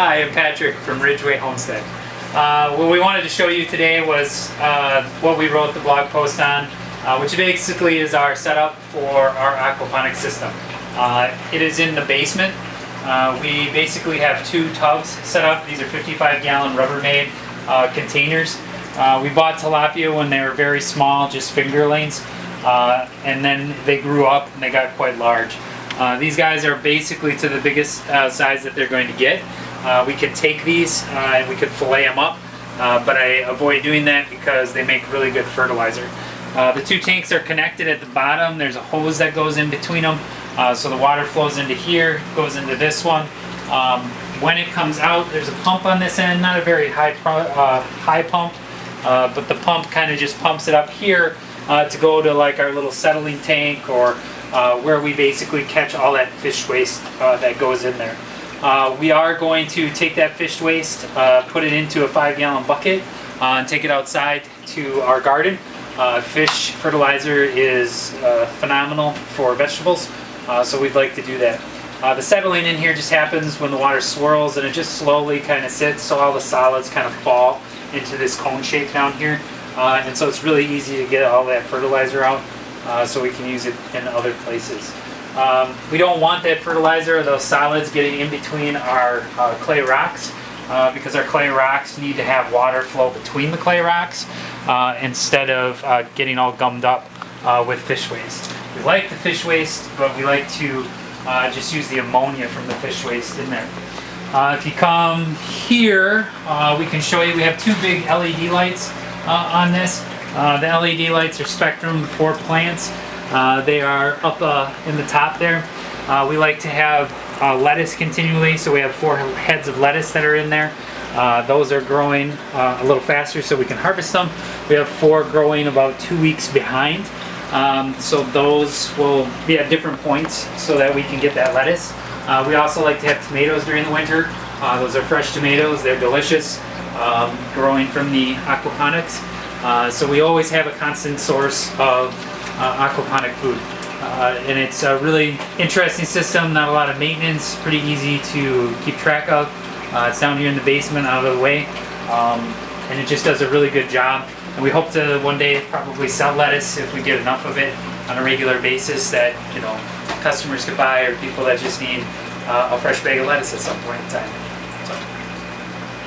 Hi, I'm Patrick from Ridgeway Homestead. What we wanted to show you today was what we wrote the blog post on, which basically is our setup for our aquaponics system. It is in the basement. We basically have two tubs set up. These are 55-gallon Rubbermaid containers. We bought tilapia when they were very small, just fingerlings, and then they grew up and they got quite large. These guys are basically to the biggest size that they're going to get. We could take these and we could fillet them up, but I avoid doing that because they make really good fertilizer. The two tanks are connected at the bottom. There's a hose that goes in between them, so the water flows into here, goes into this one. When it comes out, there's a pump on this end, not a very high pump, but the pump kind of just pumps it up here to go to like our little settling tank, or where we basically catch all that fish waste that goes in there. We are going to take that fish waste, put it into a 5-gallon bucket, and take it outside to our garden. Fish fertilizer is phenomenal for vegetables, so we'd like to do that. The settling in here just happens when the water swirls, and it just slowly kind of sits, so all the solids kind of fall into this cone shape down here. And so it's really easy to get all that fertilizer out, so we can use it in other places. We don't want that fertilizer or those solids getting in between our clay rocks, because our clay rocks need to have water flow between the clay rocks instead of getting all gummed up with fish waste. We like the fish waste, but we like to just use the ammonia from the fish waste in there. If you come here, we can show you, we have two big LED lights on this. The LED lights are Spectrum for plants. They are up in the top there. We like to have lettuce continually, so we have 4 heads of lettuce that are in there. Those are growing a little faster, so we can harvest them. We have 4 growing about 2 weeks behind. So those will be at different points so that we can get that lettuce. We also like to have tomatoes during the winter. Those are fresh tomatoes. They're delicious, growing from the aquaponics. So we always have a constant source of aquaponic food. And it's a really interesting system, not a lot of maintenance, pretty easy to keep track of. It's down here in the basement, out of the way, and it just does a really good job. And we hope to one day probably sell lettuce if we get enough of it on a regular basis that, you know, customers could buy, or people that just need a fresh bag of lettuce at some point in time.